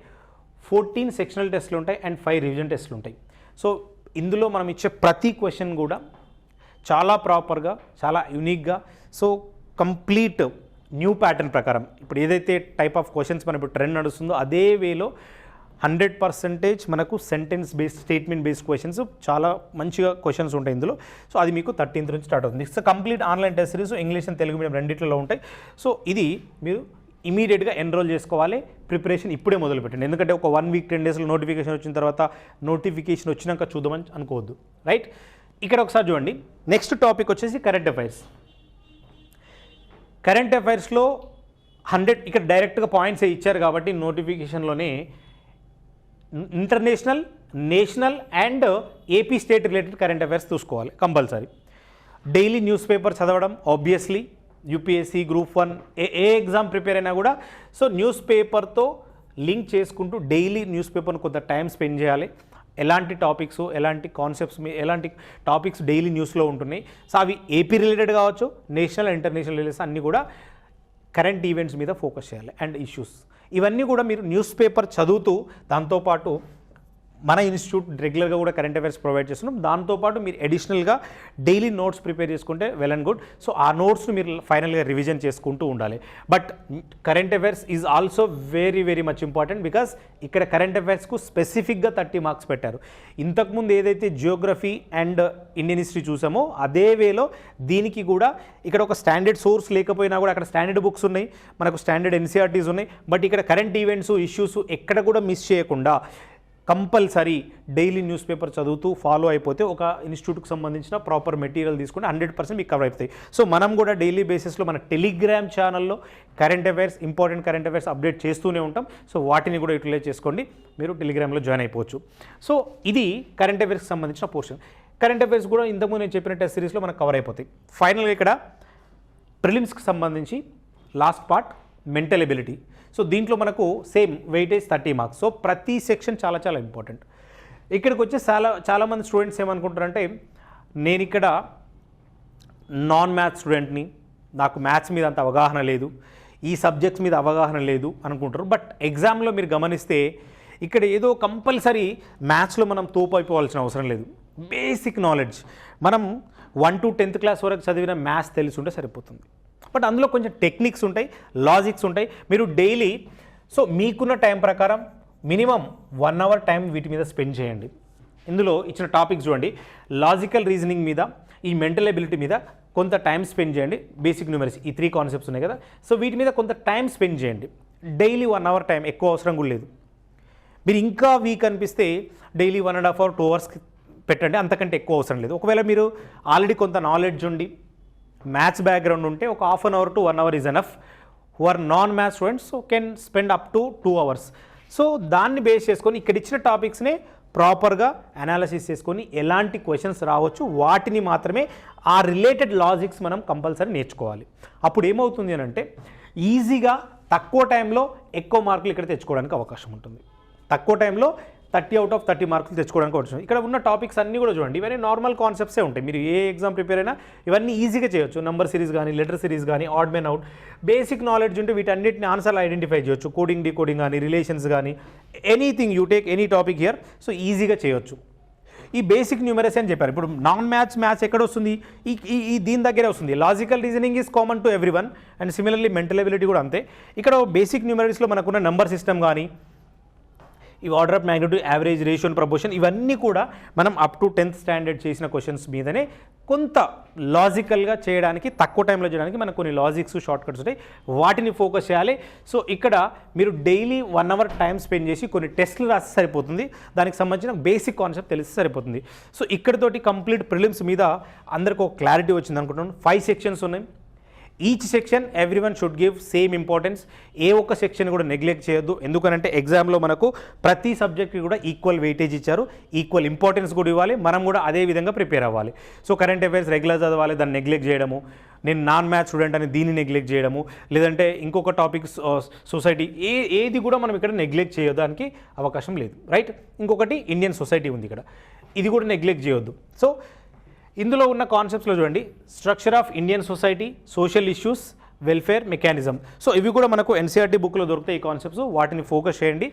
14 సెక్షనల్ టెస్ట్లు ఉంటాయి అండ్ 5 రివిజన్ టెస్ట్లు ఉంటాయి. సో ఇందులో మనం ఇచ్చే ప్రతి క్వశ్చన్ కూడా చాలా ప్రాపర్గా, చాలా యూనిక్గా, సో కంప్లీట్ న్యూ ప్యాటర్న్ ప్రకారం ఇప్పుడు ఏదైతే టైప్ ఆఫ్ క్వశ్చన్స్ మనం ఇప్పుడు ట్రెండ్ నడుస్తుందో అదే వేలో 100% మనకు sentence based, statement based questions చాలా మంచిగా క్వశ్చన్స్ ఉంటాయి ఇందులో. సో అది మీకు 13th నుంచి స్టార్ట్ అవుతుంది. It's complete online test series, English and Telugu medium రెండిట్లలో ఉంటాయి. సో ఇది మీరు ఇమీడియట్గా ఎన్రోల్ చేసుకోవాలి, ప్రిపరేషన్ ఇప్పుడే మొదలు పెట్టండి. ఎందుకంటే ఒక 1 week 10 daysలో నోటిఫికేషన్ వచ్చిన తర్వాత నోటిఫికేషన్ వచ్చినాక చూద్దామని అనుకోవద్దు, రైట్? ఇక్కడ ఒకసారి చూడండి, నెక్స్ట్ టాపిక్ వచ్చేసి కరెంట్ అఫైర్స్. కరెంట్ అఫైర్స్లో 100 ఇక్కడ డైరెక్ట్గా పాయింట్స్ ఇచ్చారు కాబట్టి నోటిఫికేషన్లోనే international, national and AP state related current affairs చూసుకోవాలి కంపల్సరీ. డైలీ న్యూస్ పేపర్ చదవడం ఆబ్వియస్లీ, యూపీఎస్సీ గ్రూప్ 1 ఏ ఎగ్జామ్ ప్రిపేర్ అయినా కూడా సో న్యూస్ పేపర్తో లింక్ చేసుకుంటూ డైలీ న్యూస్ పేపర్ను కొంత టైం స్పెండ్ చేయాలి. ఎలాంటి టాపిక్స్, ఎలాంటి కాన్సెప్ట్స్, ఎలాంటి టాపిక్స్ డైలీ న్యూస్లో ఉంటున్నాయి. సో అవి ఏపీ రిలేటెడ్ కావచ్చు, నేషనల్, ఇంటర్నేషనల్ రిలేటెడ్స్ అన్నీ కూడా కరెంట్ ఈవెంట్స్ మీద ఫోకస్ చేయాలి అండ్ ఇష్యూస్. ఇవన్నీ కూడా మీరు న్యూస్ పేపర్ చదువుతూ దాంతోపాటు మన ఇన్స్టిట్యూట్ రెగ్యులర్గా కూడా కరెంట్ అఫైర్స్ ప్రొవైడ్ చేస్తున్నాం. దాంతోపాటు మీరు అడిషనల్గా డైలీ నోట్స్ ప్రిపేర్ చేసుకుంటే వెల్ అండ్ గుడ్. సో ఆ నోట్స్ను మీరు ఫైనల్గా రివిజన్ చేసుకుంటూ ఉండాలి. But current affairs is also very very much important, because ఇక్కడ కరెంట్ అఫైర్స్కు స్పెసిఫిక్గా 30 మార్క్స్ పెట్టారు. ఇంతకుముందు ఏదైతే జియోగ్రఫీ అండ్ ఇండియన్ హిస్టరీ చూసామో అదే వేలో దీనికి కూడా ఇక్కడ ఒక స్టాండర్డ్ సోర్స్ లేకపోయినా కూడా అక్కడ స్టాండర్డ్ బుక్స్ ఉన్నాయి, మనకు స్టాండర్డ్ ఎన్సీఆర్టీస్ ఉన్నాయి. బట్ ఇక్కడ కరెంట్ ఈవెంట్స్ ఇష్యూస్ ఎక్కడ కూడా మిస్ చేయకుండా కంపల్సరీ డైలీ న్యూస్ పేపర్ చదువుతూ ఫాలో అయిపోతే ఒక ఇన్స్టిట్యూట్కి సంబంధించిన ప్రాపర్ మెటీరియల్ తీసుకుంటే 100% మీకు కవర్ అవుతాయి. సో మనం కూడా డైలీ బేసిస్లో మన టెలిగ్రామ్ ఛానల్లో current affairs, important current affairs update చేస్తూనే ఉంటాం. సో వాటిని కూడా యూటిలైజ్ చేసుకోండి, మీరు టెలిగ్రామ్లో జాయిన్ అయిపోవచ్చు. సో ఇది కరెంట్ అఫైర్స్కి సంబంధించిన పోర్షన్. కరెంట్ అఫైర్స్ కూడా ఇంతకుముందు నేను చెప్పిన టెస్ట్ సిరీస్లో మనకు కవర్ అయిపోతాయి. ఫైనల్గా ఇక్కడ ప్రిలిమ్స్కి సంబంధించి last part mental ability. So దీంట్లో మనకు సేమ్ వెయిటేజ్ 30 మార్క్స్. సో ప్రతి సెక్షన్ చాలా చాలా ఇంపార్టెంట్. ఇక్కడికి వచ్చే చాలామంది స్టూడెంట్స్ ఏమనుకుంటారంటే నేను ఇక్కడ నాన్ మ్యాథ్స్ స్టూడెంట్ని, నాకు మ్యాథ్స్ మీద అంత అవగాహన లేదు, ఈ సబ్జెక్ట్స్ మీద అవగాహన లేదు అనుకుంటారు. బట్ ఎగ్జామ్లో మీరు గమనిస్తే ఇక్కడ ఏదో కంపల్సరీ మ్యాథ్స్లో మనం తోపు అయిపోవాల్సిన అవసరం లేదు. బేసిక్ నాలెడ్జ్ మనం 1 to 10th క్లాస్ వరకు చదివిన మ్యాథ్స్ తెలిసి ఉంటే సరిపోతుంది. బట్ అందులో కొంచెం టెక్నిక్స్ ఉంటాయి, లాజిక్స్ ఉంటాయి. మీరు డైలీ సో మీకున్న టైం ప్రకారం మినిమం 1 hour టైం వీటి మీద స్పెండ్ చేయండి. ఇందులో ఇచ్చిన టాపిక్స్ చూడండి, లాజికల్ రీజనింగ్ మీద, ఈ మెంటల్ ఎబిలిటీ మీద కొంత టైం స్పెండ్ చేయండి. బేసిక్ న్యూమరసీ ఈ 3 కాన్సెప్ట్స్ ఉన్నాయి కదా, సో వీటి మీద కొంత టైం స్పెండ్ చేయండి. డైలీ 1 hour టైం, ఎక్కువ అవసరం కూడా లేదు. మీరు ఇంకా వీక్ అనిపిస్తే డైలీ 1.5 hour 2 hours పెట్టండి, అంతకంటే ఎక్కువ అవసరం లేదు. ఒకవేళ మీరు ఆల్రెడీ కొంత నాలెడ్జ్ ఉండి మ్యాథ్స్ బ్యాక్గ్రౌండ్ ఉంటే ఒక 1/2 hour to 1 hour is enough. Who are non maths students so can spend up to 2 hours. So దాన్ని బేస్ చేసుకొని ఇక్కడ ఇచ్చిన టాపిక్స్నే ప్రాపర్గా అనాలిసిస్ చేసుకొని ఎలాంటి క్వశ్చన్స్ రావచ్చు వాటిని మాత్రమే ఆ రిలేటెడ్ లాజిక్స్ మనం కంపల్సరీ నేర్చుకోవాలి. అప్పుడు ఏమవుతుంది అని అంటే ఈజీగా తక్కువ టైంలో ఎక్కువ మార్కులు ఇక్కడ తెచ్చుకోవడానికి అవకాశం ఉంటుంది. తక్కువ టైంలో 30 out of 30 మార్కులు తెచ్చుకోవడానికి వచ్చింది. ఇక్కడ ఉన్న టాపిక్స్ అన్నీ కూడా చూడండి, ఇవన్నీ నార్మల్ కాన్సెప్ట్సే ఉంటాయి. మీరు ఏ ఎగ్జామ్ ప్రిపేర్ అయినా ఇవన్నీ ఈజీగా చేయొచ్చు. నెంబర్ సిరీస్ కానీ, లెటర్ సిరీస్ కానీ, odd men out, basic knowledge ఉంటే వీటన్నిటిని ఆన్సర్లు ఐడెంటిఫై చేయొచ్చు. కోడింగ్, డీకోడింగ్ కానీ, రిలేషన్స్ కానీ, anything you take any topic here, so ఈజీగా చేయొచ్చు. ఈ బేసిక్ న్యూమరసీ అని చెప్పారు. ఇప్పుడు నాన్ మ్యాథ్స్ ఎక్కడ వస్తుంది? ఈ దీని దగ్గరే వస్తుంది. Logical reasoning is common to every one, and similarly mental ability కూడా అంతే. ఇక్కడ బేసిక్ న్యూమరసీలో మనకున్న నెంబర్ సిస్టమ్ కానీ, ఈ order of magnitude, average, ratio, proportion, ఇవన్నీ కూడా మనం అప్ టు 10th స్టాండర్డ్ చేసిన క్వశ్చన్స్ మీదనే కొంత లాజికల్గా చేయడానికి, తక్కువ టైంలో చేయడానికి మనకు కొన్ని లాజిక్స్, షార్ట్ కట్స్ ఉంటాయి, వాటిని ఫోకస్ చేయాలి. సో ఇక్కడ మీరు డైలీ 1 hour టైం స్పెండ్ చేసి కొన్ని టెస్టులు రాస్తే సరిపోతుంది. దానికి సంబంధించిన బేసిక్ కాన్సెప్ట్ తెలిస్తే సరిపోతుంది. సో ఇక్కడితోటి కంప్లీట్ ప్రిలిమ్స్ మీద అందరికీ ఒక క్లారిటీ వచ్చింది అనుకుంటున్నాను. 5 sections ఉన్నాయి. Each section every one should give same importance. ఏ ఒక్క సెక్షన్ కూడా నెగ్లెక్ట్ చేయొద్దు. ఎందుకనంటే ఎగ్జామ్లో మనకు ప్రతి సబ్జెక్ట్కి కూడా ఈక్వల్ వెయిటేజ్ ఇచ్చారు, ఈక్వల్ ఇంపార్టెన్స్ కూడా ఇవ్వాలి. మనం కూడా అదే విధంగా ప్రిపేర్ అవ్వాలి. సో కరెంట్ అఫైర్స్ రెగ్యులర్ చదవాలి, దాన్ని నెగ్లెక్ట్ చేయడము, నేను నాన్ మ్యాథ్స్ స్టూడెంట్ అని దీన్ని నెగ్లెక్ట్ చేయడము, లేదంటే ఇంకొక టాపిక్ సొసైటీ, ఏది కూడా మనం ఇక్కడ నెగ్లెక్ట్ చేయడానికి అవకాశం లేదు. రైట్. ఇంకొకటి ఇండియన్ సొసైటీ ఉంది ఇక్కడ, ఇది కూడా నెగ్లెక్ట్ చేయొద్దు. సో ఇందులో ఉన్న కాన్సెప్ట్స్లో చూడండి, structure of Indian society, social issues, welfare mechanism. So ఇవి కూడా మనకు ఎన్సీఆర్టీ బుక్లో దొరుకుతాయి ఈ కాన్సెప్ట్స్. వాటిని ఫోకస్ చేయండి,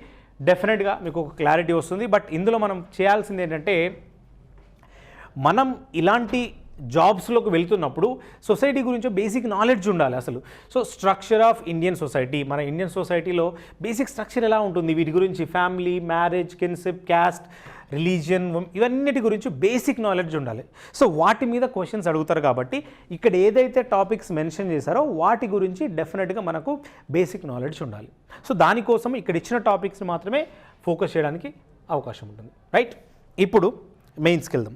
డెఫినెట్గా మీకు ఒక క్లారిటీ వస్తుంది. బట్ ఇందులో మనం చేయాల్సింది ఏంటంటే, మనం ఇలాంటి జాబ్స్లోకి వెళ్తున్నప్పుడు సొసైటీ గురించి బేసిక్ నాలెడ్జ్ ఉండాలి అసలు. So structure of Indian society, మన ఇండియన్ సొసైటీలో బేసిక్ స్ట్రక్చర్ ఎలా ఉంటుంది, వీటి గురించి family, marriage, kinship, caste, religion, ఇవన్నిటి గురించి బేసిక్ నాలెడ్జ్ ఉండాలి. సో వాటి మీద క్వశ్చన్స్ అడుగుతారు కాబట్టి ఇక్కడ ఏదైతే టాపిక్స్ మెన్షన్ చేశారో వాటి గురించి డెఫినెట్గా మనకు బేసిక్ నాలెడ్జ్ ఉండాలి. సో దానికోసం ఇక్కడ ఇచ్చిన టాపిక్స్ మాత్రమే ఫోకస్ చేయడానికి అవకాశం ఉంటుంది. రైట్. ఇప్పుడు మెయిన్స్కి వెళ్దాం.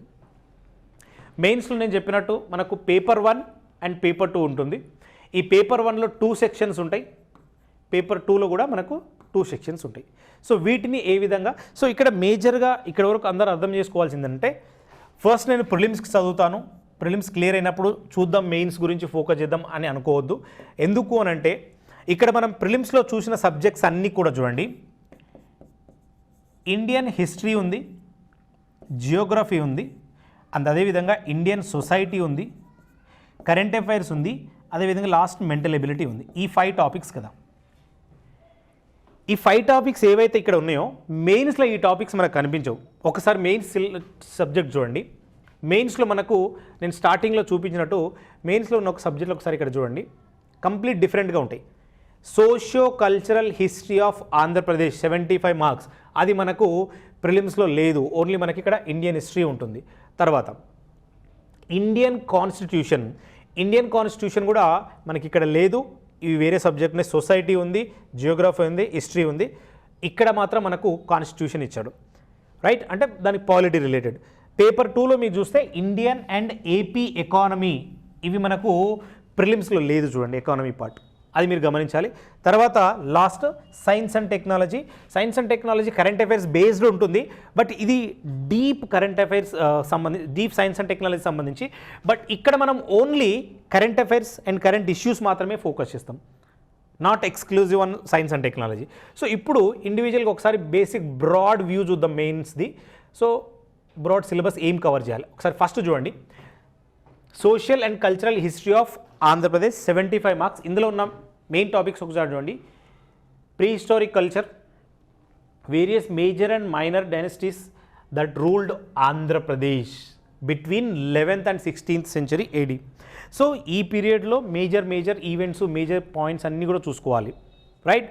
మెయిన్స్లో నేను చెప్పినట్టు మనకు పేపర్ 1 అండ్ పేపర్ 2 ఉంటుంది. ఈ పేపర్ 1లో 2 sections ఉంటాయి, పేపర్ 2లో కూడా మనకు 2 sections ఉంటాయి. సో వీటిని ఏ విధంగా, సో ఇక్కడ మేజర్గా ఇక్కడ వరకు అందరూ అర్థం చేసుకోవాల్సిందంటే, ఫస్ట్ నేను ప్రిలిమ్స్కి చదువుతాను, ప్రిలిమ్స్ క్లియర్ అయినప్పుడు చూద్దాం మెయిన్స్ గురించి ఫోకస్ చేద్దాం అని అనుకోవద్దు. ఎందుకు అనంటే ఇక్కడ మనం ప్రిలిమ్స్లో చూసిన సబ్జెక్ట్స్ అన్నీ కూడా చూడండి, ఇండియన్ హిస్టరీ ఉంది, జియోగ్రఫీ ఉంది, అండ్ అదేవిధంగా ఇండియన్ సొసైటీ ఉంది, కరెంట్ అఫైర్స్ ఉంది, అదేవిధంగా లాస్ట్ మెంటల్ ఎబిలిటీ ఉంది. ఈ 5 టాపిక్స్ కదా. ఈ 5 టాపిక్స్ ఏవైతే ఇక్కడ ఉన్నాయో మెయిన్స్లో ఈ టాపిక్స్ మనకు కనిపించవు. ఒకసారి మెయిన్స్ సబ్జెక్ట్ చూడండి. మెయిన్స్లో మనకు నేను స్టార్టింగ్లో చూపించినట్టు మెయిన్స్లో ఉన్న ఒక సబ్జెక్ట్లో ఒకసారి ఇక్కడ చూడండి, కంప్లీట్ డిఫరెంట్గా ఉంటాయి. Socio cultural history of Andhra Pradesh 75 marks, అది మనకు ప్రిలిమ్స్లో లేదు, ఓన్లీ మనకి ఇక్కడ ఇండియన్ హిస్టరీ ఉంటుంది. తర్వాత ఇండియన్ కాన్స్టిట్యూషన్ కూడా మనకి ఇక్కడ లేదు, ఇవి వేరే సబ్జెక్ట్నే. సొసైటీ ఉంది, జియోగ్రఫీ ఉంది, హిస్టరీ ఉంది. ఇక్కడ మాత్రం మనకు కాన్స్టిట్యూషన్ ఇచ్చాడు, రైట్? అంటే దానికి పాలిటీ రిలేటెడ్. పేపర్ 2లో మీరు చూస్తే ఇండియన్ అండ్ ఏపీ ఎకానమీ, ఇవి మనకు ప్రిలిమ్స్లో లేదు చూడండి, ఎకానమీ పార్ట్, అది మీరు గమనించాలి. తర్వాత last science and technology current affairs based ఉంటుంది, బట్ ఇది డీప్ కరెంట్ అఫైర్స్ సంబంధించి, డీప్ సైన్స్ అండ్ టెక్నాలజీ సంబంధించి. బట్ ఇక్కడ మనం only current affairs and current issues మాత్రమే ఫోకస్ చేస్తాం, not exclusive on science and technology. So ఇప్పుడు ఇండివిజువల్గా ఒకసారి బేసిక్ బ్రాడ్ వ్యూ చూద్దాం మెయిన్స్ది. సో బ్రాడ్ సిలబస్ ఏం కవర్ చేయాలి ఒకసారి ఫస్ట్ చూడండి. Social and cultural history of Andhra Pradesh 75 marks. ఇందులో ఉన్న మెయిన్ టాపిక్స్ ఒకసారి చూడండి. Pre historic culture, various major and minor dynasties that ruled Andhra Pradesh between 11th and 16th century AD. So ఈ పీరియడ్లో మేజర్ ఈవెంట్స్, మేజర్ పాయింట్స్ అన్నీ కూడా చూసుకోవాలి, right?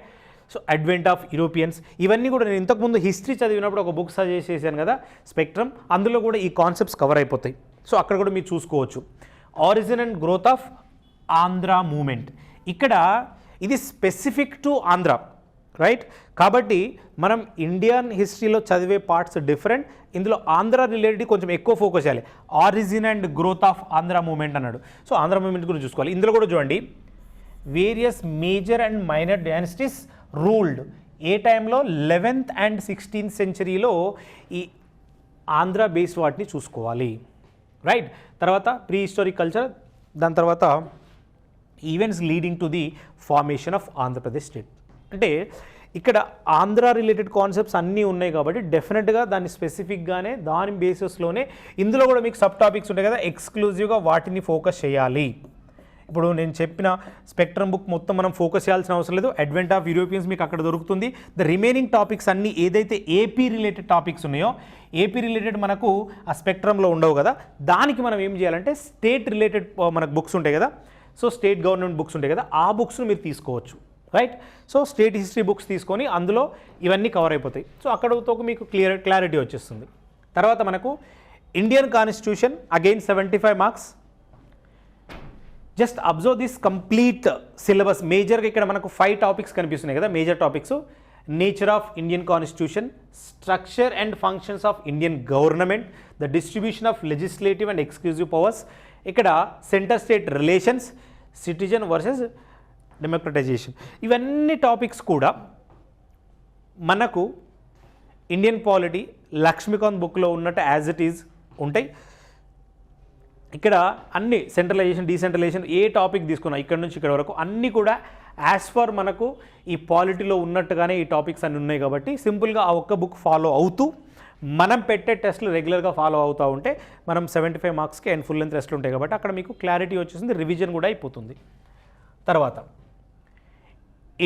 So advent of Europeans, ఇవన్నీ కూడా నేను ఇంతకుముందు హిస్టరీ చదివినప్పుడు ఒక బుక్ సజెస్ట్ చేశాను కదా, స్పెక్ట్రమ్, అందులో కూడా ఈ కాన్సెప్ట్స్ కవర్ అయిపోతాయి. సో అక్కడ కూడా మీరు చూసుకోవచ్చు. Origin and growth of Andhra movement, ఇక్కడ ఇది స్పెసిఫిక్ టు ఆంధ్ర, రైట్? కాబట్టి మనం ఇండియన్ హిస్టరీలో చదివే పార్ట్స్ డిఫరెంట్, ఇందులో ఆంధ్ర రిలేటెడ్ కొంచెం ఎక్కువ ఫోకస్ చేయాలి. Origin and growth of Andhra movement అన్నాడు. సో ఆంధ్ర మూమెంట్ గురించి చూసుకోవాలి. ఇందులో కూడా చూడండి, various major and minor dynasties ruled, ఏ టైంలో 11th and 16th centuryలో ఈ ఆంధ్ర బేస్డ్ వాటిని చూసుకోవాలి, రైట్? తర్వాత ప్రీ హిస్టారిక్ కల్చర్, దాని తర్వాత events leading to the formation of Andhra Pradesh state. అంటే ఇక్కడ ఆంధ్ర రిలేటెడ్ కాన్సెప్ట్స్ అన్నీ ఉన్నాయి కాబట్టి డెఫినెట్గా దాన్ని స్పెసిఫిక్గానే దాని బేసిస్లోనే ఇందులో కూడా మీకు సబ్ టాపిక్స్ ఉంటాయి కదా, ఎక్స్క్లూజివ్గా వాటిని ఫోకస్ చేయాలి. ఇప్పుడు నేను చెప్పిన స్పెక్ట్రమ్ బుక్ మొత్తం మనం ఫోకస్ చేయాల్సిన అవసరం లేదు. అడ్వెంట్ ఆఫ్ యూరోపియన్స్ మీకు అక్కడ దొరుకుతుంది. ద రిమైనింగ్ టాపిక్స్ అన్నీ ఏదైతే ఏపీ రిలేటెడ్ టాపిక్స్ ఉన్నాయో, ఏపీ రిలేటెడ్ మనకు ఆ స్పెక్ట్రమ్లో ఉండవు కదా, దానికి మనం ఏం చేయాలంటే స్టేట్ రిలేటెడ్ మనకు బుక్స్ ఉంటాయి కదా, సో స్టేట్ గవర్నమెంట్ బుక్స్ ఉంటాయి కదా, ఆ బుక్స్ను మీరు తీసుకోవచ్చు, right? So state history books తీసుకొని అందులో ఇవన్నీ కవర్ అయిపోతాయి. సో అక్కడతో మీకు క్లారిటీ వచ్చేస్తుంది. తర్వాత మనకు Indian constitution, again 75 marks. Just observe this complete syllabus. మేజర్గా ఇక్కడ మనకు 5 టాపిక్స్ కనిపిస్తున్నాయి కదా, major topics. Nature of Indian constitution, structure and functions of Indian government, the distribution of legislative and exclusive powers, ఇక్కడ centre state relations, citizen versus democratisation. ఇవన్నీ topics కూడా మనకు Indian polity Lakshmikanth బుక్లో ఉన్నట్టు యాజ్ ఇట్ ఈజ్ ఉంటాయి. ఇక్కడ అన్ని centralisation, decentralisation, ఏ topic తీసుకున్నా ఇక్కడ నుంచి ఇక్కడ వరకు అన్నీ కూడా యాజ్ ఫర్ మనకు ఈ పాలిటీలో ఉన్నట్టుగానే ఈ టాపిక్స్ అన్నీ ఉన్నాయి. కాబట్టి సింపుల్గా ఆ ఒక్క బుక్ ఫాలో అవుతూ మనం పెట్టే టెస్ట్లు రెగ్యులర్గా ఫాలో అవుతూ ఉంటే మనం 75 మార్క్స్కి అండ్ ఫుల్ లెంత్ టెస్ట్లు ఉంటాయి కాబట్టి అక్కడ మీకు క్లారిటీ వచ్చేసింది, రివిజన్ కూడా అయిపోతుంది. తర్వాత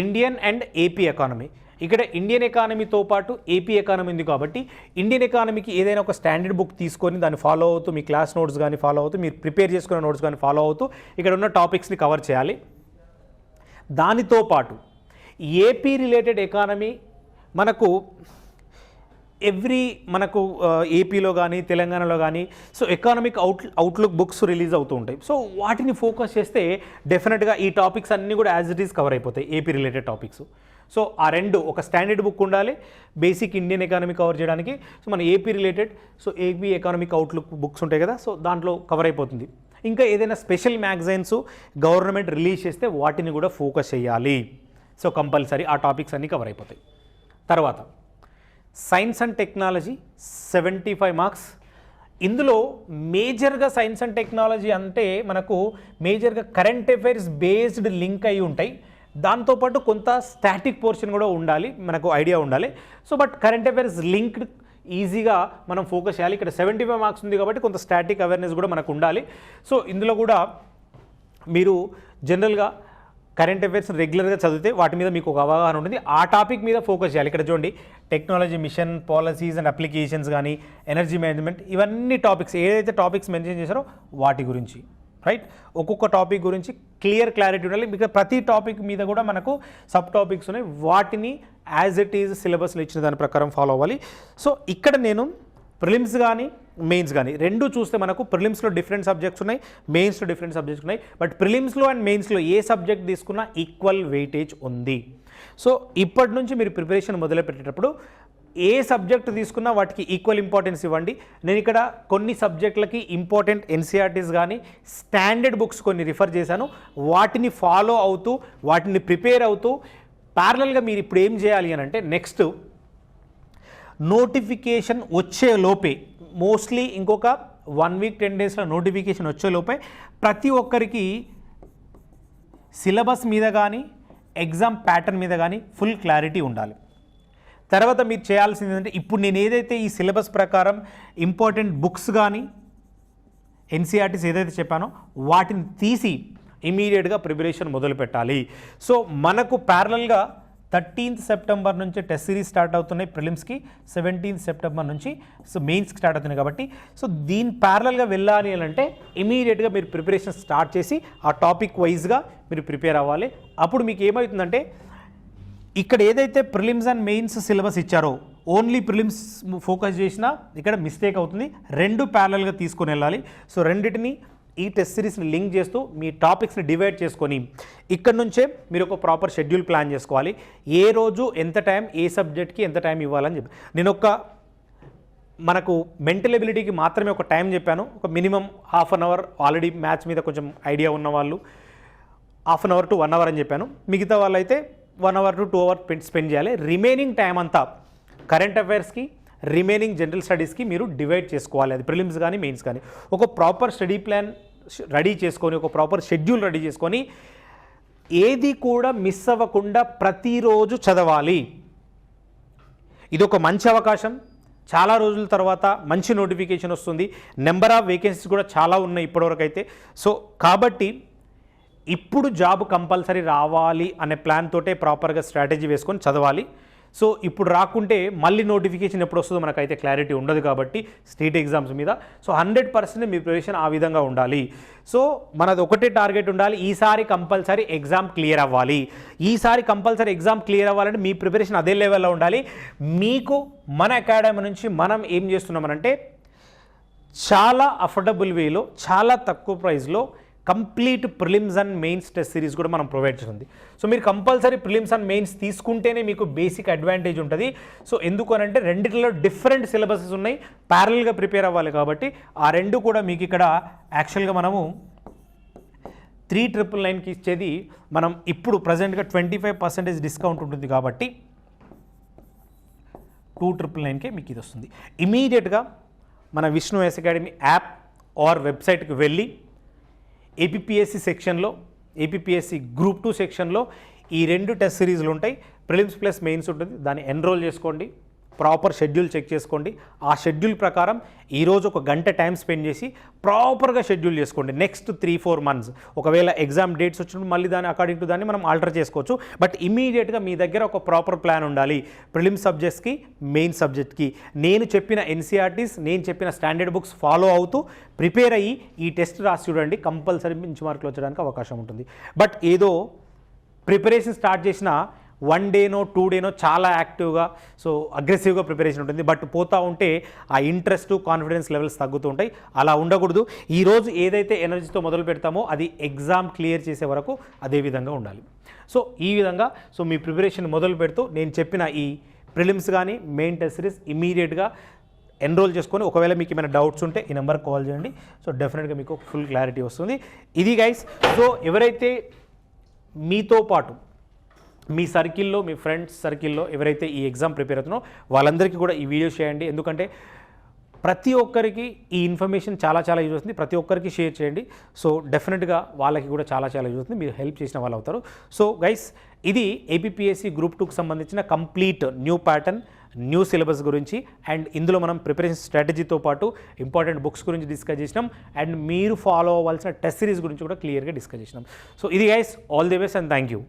ఇండియన్ అండ్ ఏపీ ఎకానమీ. ఇక్కడ ఇండియన్ ఎకానమీతో పాటు ఏపీ ఎకానమీ ఉంది కాబట్టి ఇండియన్ ఎకానమీకి ఏదైనా ఒక స్టాండర్డ్ బుక్ తీసుకొని దాన్ని ఫాలో అవుతూ, మీ క్లాస్ నోట్స్ కానీ ఫాలో అవుతూ, మీరు ప్రిపేర్ చేసుకున్న నోట్స్ కానీ ఫాలో అవుతూ ఇక్కడ ఉన్న టాపిక్స్ని కవర్ చేయాలి. దానితో పాటు ఏపీ రిలేటెడ్ ఎకానమీ మనకు మనకు ఏపీలో కానీ తెలంగాణలో కానీ so economic outlook books release అవుతూ ఉంటాయి. సో వాటిని ఫోకస్ చేస్తే డెఫినెట్గా ఈ టాపిక్స్ అన్నీ కూడా యాజ్ ఇట్ ఈస్ కవర్ అయిపోతాయి, ఏపీ రిలేటెడ్ టాపిక్స్. సో ఆ రెండు, ఒక స్టాండర్డ్ బుక్ ఉండాలి బేసిక్ ఇండియన్ ఎకానమీ కవర్ చేయడానికి. సో మన AP related, so AP economic outlook books ఉంటాయి కదా, సో దాంట్లో కవర్ అయిపోతుంది. ఇంకా ఏదైనా స్పెషల్ మ్యాగజైన్స్ గవర్నమెంట్ రిలీజ్ చేస్తే వాటిని కూడా ఫోకస్ చేయాలి. సో కంపల్సరీ ఆ టాపిక్స్ అన్నీ కవర్ అయిపోతాయి. తర్వాత సైన్స్ అండ్ టెక్నాలజీ 75 మార్క్స్. ఇందులో మేజర్గా సైన్స్ అండ్ టెక్నాలజీ అంటే మనకు మేజర్గా కరెంట్ అఫైర్స్ బేస్డ్ లింక్ అయి ఉంటాయి. దాంతోపాటు కొంత స్టాటిక్ పోర్షన్ కూడా ఉండాలి, మనకు ఐడియా ఉండాలి. So but current affairs linked ఈజీగా మనం ఫోకస్ చేయాలి. ఇక్కడ 75 మార్క్స్ ఉంది కాబట్టి కొంత స్టాటిక్ అవేర్నెస్ కూడా మనకు ఉండాలి. సో ఇందులో కూడా మీరు జనరల్గా కరెంట్ అఫైర్స్ రెగ్యులర్గా చదివితే వాటి మీద మీకు ఒక అవగాహన ఉంటుంది. ఆ టాపిక్ మీద ఫోకస్ చేయాలి. ఇక్కడ చూడండి, technology, mission, policies and applications కానీ, ఎనర్జీ మేనేజ్మెంట్, ఇవన్నీ టాపిక్స్ ఏదైతే టాపిక్స్ మెన్షన్ చేశారో వాటి గురించి, రైట్. ఒక్కొక్క టాపిక్ గురించి క్లారిటీ ఉండాలి. మీకు ప్రతి టాపిక్ మీద కూడా మనకు సబ్ టాపిక్స్ ఉన్నాయి. వాటిని యాజ్ ఇట్ ఈజ్ సిలబస్లో ఇచ్చిన దాని ప్రకారం ఫాలో అవ్వాలి. సో ఇక్కడ నేను ప్రిలిమ్స్ కానీ మెయిన్స్ కానీ రెండు చూస్తే మనకు ప్రిలిమ్స్లో డిఫరెంట్ సబ్జెక్ట్స్ ఉన్నాయి, మెయిన్స్లో డిఫరెంట్ సబ్జెక్ట్స్ ఉన్నాయి. బట్ ప్రిలిమ్స్లో అండ్ మెయిన్స్లో ఏ సబ్జెక్ట్ తీసుకున్నా ఈక్వల్ వెయిటేజ్ ఉంది. సో ఇప్పటి నుంచి మీరు ప్రిపరేషన్ మొదలు పెట్టేటప్పుడు ఏ సబ్జెక్ట్ తీసుకున్నా వాటికి ఈక్వల్ ఇంపార్టెన్స్ ఇవ్వండి. నేను ఇక్కడ కొన్ని సబ్జెక్టులకి ఇంపార్టెంట్ ఎన్సీఆర్టీస్ కానీ స్టాండర్డ్ బుక్స్ కొన్ని రిఫర్ చేశాను. వాటిని ఫాలో అవుతూ వాటిని ప్రిపేర్ అవుతూ ప్యారలల్గా మీరు ఇప్పుడు ఏం చేయాలి అని అంటే, నెక్స్ట్ నోటిఫికేషన్ వచ్చే లోపే, మోస్ట్లీ ఇంకొక 1 వీక్ 10 డేస్లో నోటిఫికేషన్ వచ్చే లోపే ప్రతి ఒక్కరికి సిలబస్ మీద కానీ ఎగ్జామ్ ప్యాటర్న్ మీద కానీ ఫుల్ క్లారిటీ ఉండాలి. తర్వాత మీరు చేయాల్సింది ఏంటంటే, ఇప్పుడు నేను ఏదైతే ఈ సిలబస్ ప్రకారం ఇంపార్టెంట్ బుక్స్ కానీ ఎన్సీఆర్టీస్ ఏదైతే చెప్పానో వాటిని తీసి ఇమీడియట్గా ప్రిపరేషన్ మొదలు పెట్టాలి. సో మనకు ప్యారలల్గా 13th సెప్టెంబర్ నుంచి టెస్ట్ సిరీస్ స్టార్ట్ అవుతున్నాయి ప్రిలిమ్స్కి, 17th సెప్టెంబర్ నుంచి సో మెయిన్స్కి స్టార్ట్ అవుతున్నాయి కాబట్టి, సో దీని ప్యారలల్గా వెళ్ళాలి అని అంటే ఇమీడియట్గా మీరు ప్రిపరేషన్ స్టార్ట్ చేసి ఆ టాపిక్ వైజ్గా మీరు ప్రిపేర్ అవ్వాలి. అప్పుడు మీకు ఏమవుతుందంటే, ఇక్కడ ఏదైతే ప్రిలిమ్స్ అండ్ మెయిన్స్ సిలబస్ ఇచ్చారో ఓన్లీ ప్రిలిమ్స్ ఫోకస్ చేసినా ఇక్కడ మిస్టేక్ అవుతుంది. రెండు ప్యారలల్గా తీసుకొని వెళ్ళాలి. సో రెండింటిని ఈ టెస్ట్ సిరీస్ని లింక్ చేస్తూ మీ టాపిక్స్ని డివైడ్ చేసుకొని ఇక్కడ నుంచే మీరు ఒక ప్రాపర్ షెడ్యూల్ ప్లాన్ చేసుకోవాలి. ఏ రోజు ఎంత టైం, ఏ సబ్జెక్ట్కి ఎంత టైం ఇవ్వాలని చెప్పి నేను మనకు మెంటల్ ఎబిలిటీకి మాత్రమే ఒక టైం చెప్పాను. ఒక minimum ½ an hour, already maths మీద కొంచెం ఐడియా ఉన్న వాళ్ళు ½ అన్ అవర్ టు 1 అవర్ అని చెప్పాను. మిగతా వాళ్ళు అయితే 1 అవర్ టు 2 అవర్ స్పెండ్ చేయాలి. రిమైనింగ్ టైం అంతా కరెంట్ అఫైర్స్కి, రిమైనింగ్ జనరల్ స్టడీస్కి మీరు డివైడ్ చేసుకోవాలి. అది ప్రిలిమ్స్ కానీ మెయిన్స్ కానీ ఒక ప్రాపర్ స్టడీ ప్లాన్ రెడీ చేసుకొని, ఒక ప్రాపర్ షెడ్యూల్ రెడీ చేసుకొని ఏది కూడా మిస్ అవ్వకుండా ప్రతిరోజు చదవాలి. ఇది ఒక మంచి అవకాశం. చాలా రోజుల తర్వాత మంచి నోటిఫికేషన్ వస్తుంది. నెంబర్ ఆఫ్ వేకెన్సీస్ కూడా చాలా ఉన్నాయి ఇప్పటివరకు అయితే. సో కాబట్టి ఇప్పుడు జాబ్ కంపల్సరీ రావాలి అనే ప్లాన్ తోటే ప్రాపర్గా స్ట్రాటజీ వేసుకొని చదవాలి. సో ఇప్పుడు రాకుంటే మళ్ళీ నోటిఫికేషన్ ఎప్పుడు వస్తుందో మనకైతే క్లారిటీ ఉండదు కాబట్టి స్టేట్ ఎగ్జామ్స్ మీద. సో 100% మీ ప్రిపరేషన్ ఆ విధంగా ఉండాలి. సో మనది ఒకటే టార్గెట్ ఉండాలి, ఈసారి కంపల్సరీ ఎగ్జామ్ క్లియర్ అవ్వాలి. ఈసారి కంపల్సరీ ఎగ్జామ్ క్లియర్ అవ్వాలంటే మీ ప్రిపరేషన్ అదే లెవెల్లో ఉండాలి. మీకు మన అకాడమీ నుంచి మనం ఏం చేస్తున్నామనంటే, చాలా అఫోర్డబుల్ వేలో, చాలా తక్కువ ప్రైస్లో complete prelims and mains test series కూడా మనం ప్రొవైడ్ చేస్తుంది. సో మీరు కంపల్సరీ ప్రిలిమ్స్ అండ్ మెయిన్స్ తీసుకుంటేనే మీకు బేసిక్ అడ్వాంటేజ్ ఉంటుంది. సో ఎందుకు అని అంటే రెండిట్లో డిఫరెంట్ సిలబసెస్ ఉన్నాయి, ప్యారలల్గా ప్రిపేర్ అవ్వాలి కాబట్టి ఆ రెండు కూడా మీకు ఇక్కడ యాక్చువల్గా మనము 3,999కి ఇచ్చేది మనం ఇప్పుడు ప్రజెంట్గా 25% డిస్కౌంట్ ఉంటుంది కాబట్టి 2,999కే మీకు ఇది వస్తుంది. ఇమీడియట్గా మన Vishnu S academy app or వెబ్సైట్కి వెళ్ళి ఏపీపీఎస్సీ సెక్షన్లో, ఏపీపీఎస్సీ గ్రూప్ 2 సెక్షన్లో ఈ 2 టెస్ట్ సిరీస్లు ఉంటాయి. ప్రిలిమ్స్ ప్లస్ మెయిన్స్ ఉంటుంది. దాన్ని ఎన్రోల్ చేసుకోండి, ప్రాపర్ షెడ్యూల్ చెక్ చేసుకోండి. ఆ షెడ్యూల్ ప్రకారం ఈరోజు ఒక గంట టైం స్పెండ్ చేసి ప్రాపర్గా షెడ్యూల్ చేసుకోండి. నెక్స్ట్ 3-4 మంత్స్ ఒకవేళ ఎగ్జామ్ డేట్స్ వచ్చినప్పుడు మళ్ళీ దాన్ని అకార్డింగ్ టు దాన్ని మనం ఆల్టర్ చేసుకోవచ్చు. బట్ ఇమీడియట్గా మీ దగ్గర ఒక ప్రాపర్ ప్లాన్ ఉండాలి. ప్రిలిమ్స్ సబ్జెక్ట్స్కి, మెయిన్ సబ్జెక్ట్కి నేను చెప్పిన ఎన్సీఆర్టీస్, నేను చెప్పిన స్టాండర్డ్ బుక్స్ ఫాలో అవుతూ ప్రిపేర్ అయ్యి ఈ టెస్ట్ రాసి చూడండి. కంపల్సరీ మంచి మార్కులు వచ్చడానికి అవకాశం ఉంటుంది. బట్ ఏదో ప్రిపరేషన్ స్టార్ట్ చేసిన 1 డేనో 2 డేనో చాలా యాక్టివ్గా, సో అగ్రెసివ్గా ప్రిపరేషన్ ఉంటుంది. బట్ పోతూ ఉంటే ఆ ఇంట్రెస్ట్, కాన్ఫిడెన్స్ లెవెల్స్ తగ్గుతూ ఉంటాయి. అలా ఉండకూడదు. ఈరోజు ఏదైతే ఎనర్జీతో మొదలు పెడతామో అది ఎగ్జామ్ క్లియర్ చేసే వరకు అదే విధంగా ఉండాలి. సో ఈ విధంగా సో మీ ప్రిపరేషన్ మొదలు పెడుతూ నేను చెప్పిన ఈ ప్రిలిమ్స్ కానీ మెయిన్ టెస్ట్ సిరీస్ ఇమీడియట్గా ఎన్రోల్ చేసుకొని, ఒకవేళ మీకు ఏమైనా డౌట్స్ ఉంటే ఈ నెంబర్కి కాల్ చేయండి. సో డెఫినెట్గా మీకు ఫుల్ క్లారిటీ వస్తుంది. ఇది గైస్. సో ఎవరైతే మీతో పాటు మీ సర్కిల్లో, మీ ఫ్రెండ్స్ సర్కిల్లో ఎవరైతే ఈ ఎగ్జామ్ ప్రిపేర్ అవుతున్నారో వాళ్ళందరికీ కూడా ఈ వీడియో చేయండి. ఎందుకంటే ప్రతి ఒక్కరికి ఈ ఇన్ఫర్మేషన్ చాలా చాలా యూజ్ అవుతుంది. ప్రతి ఒక్కరికి షేర్ చేయండి. సో డెఫినెట్గా వాళ్ళకి కూడా చాలా చాలా యూజ్ అవుతుంది. మీరు హెల్ప్ చేసిన వాళ్ళు అవుతారు. సో గైస్, ఇది ఏపీపీఎస్సీ గ్రూప్ 2కి సంబంధించిన complete new pattern, new syllabus గురించి, అండ్ ఇందులో మనం ప్రిపరేషన్ స్ట్రాటజీతో పాటు ఇంపార్టెంట్ బుక్స్ గురించి డిస్కస్ చేసినాం, అండ్ మీరు ఫాలో అవ్వాల్సిన టెస్ట్ సిరీస్ గురించి కూడా క్లియర్గా డిస్కస్ చేసినాం. సో ఇది guys, all the best and thank you.